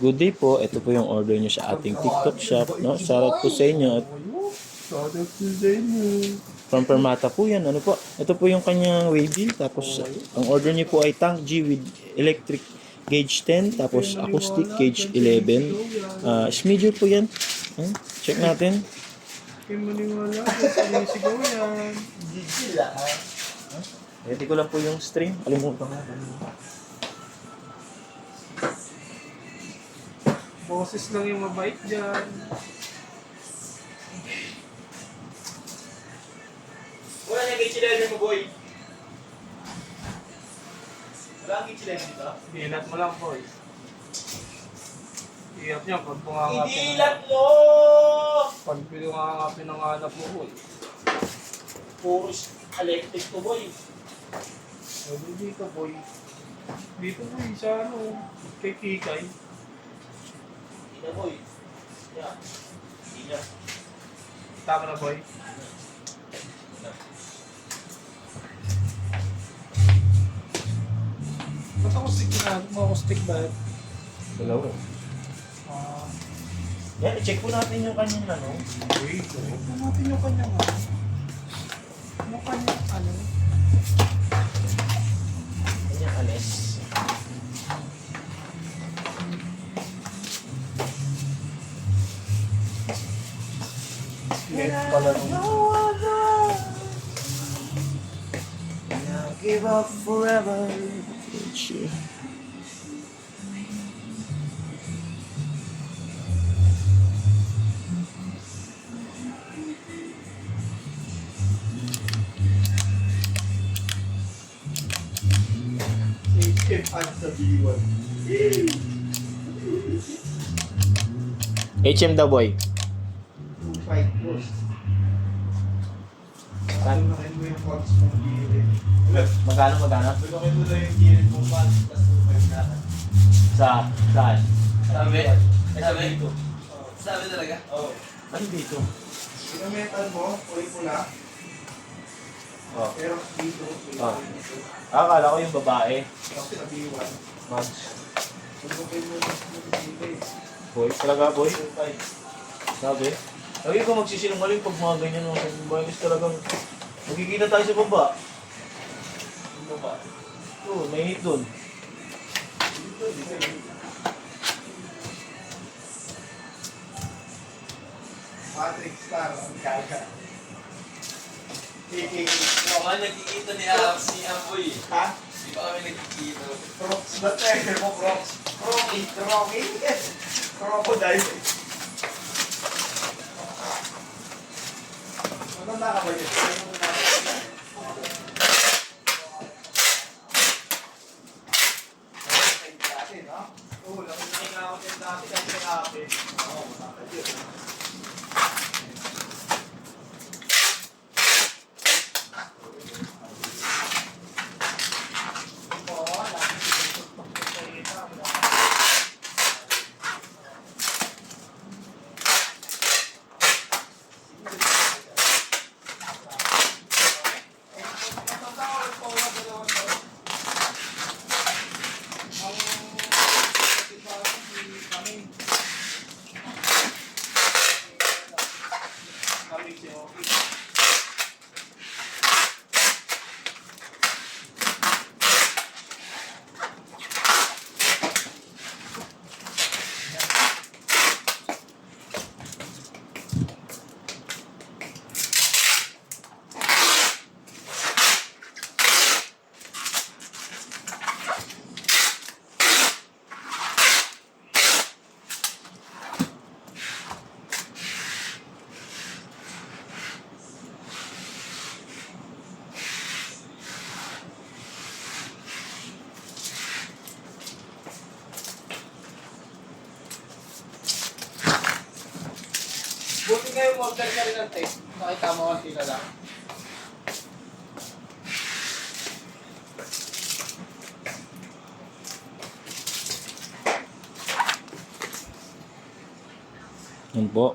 Good day po. Ito po yung order nyo sa ating TikTok shop. No? Shoutout po sa inyo. At from Permata po yan. Ano po? Ito po yung kanyang wavy. Tapos ang order nyo po ay tank G with electric gauge 10. Tapos acoustic gauge 11. Smidger po yan. Check natin. Maniwala, sinisigaw yan. Gigila. Ready ko lang po yung string. Alimutan ko. Boses lang yung mabait dyan. Wala na gauge 11 mo, boy. Wala ang gauge 11 dito? Ilat mo lang, boy. Iyak niya pag pungangapin. Idilat mo! Pag pungangapin ng anak mo, boy. Puro electric to, boy. Sabi dito, boy. Dito, boy, sa ano, kay Kikay. Hindi na, boy. Yeah. Hindi na. Tama na, boy. Ba't ako stick na? Ako stick ba? Dalawa. Yan, i-check po natin yung kanyang ano. Wait, ito natin yung kanyang ano. Yung kanyang ano. Kanyang alis. Left pala nung... I'll give up forever. HM daw, boy. 2.5 plus. Lunakin mo yung pulse mong gilid. Magkano? Lunakin mo lang yung gilid mong pulse, tapos 2.5 na. Saan? Sabi? Sabi dito. Sabi talaga? Oo. Ano dito? Yung metal mo, kulay pula. Oh. Pero dito, Ah. Akala ko yung babae. Kasi sa B1. Mags. Lunakin mo yung gilid. Boy, talaga, boy. Sabi? Lagi ko magsisinungaling pag mga ganyan mga boys talagang magkikita tayo sa baba. Yung baba. Oo, may hit doon. Patrick Star, ang kaga. Baka nagkikita si Amboy. Ha? Di ba kami nagkikita? Crocs ba tayo? Mo Crocs? Crocky. Crocodile. Matanda ka ba yun? Dati, no? Oo, nakikinig ako din dati kasi kape. Oo, matanda yun. Buti kayo order ka rin ng tape. Nakita mo ang tila lang. Yan po.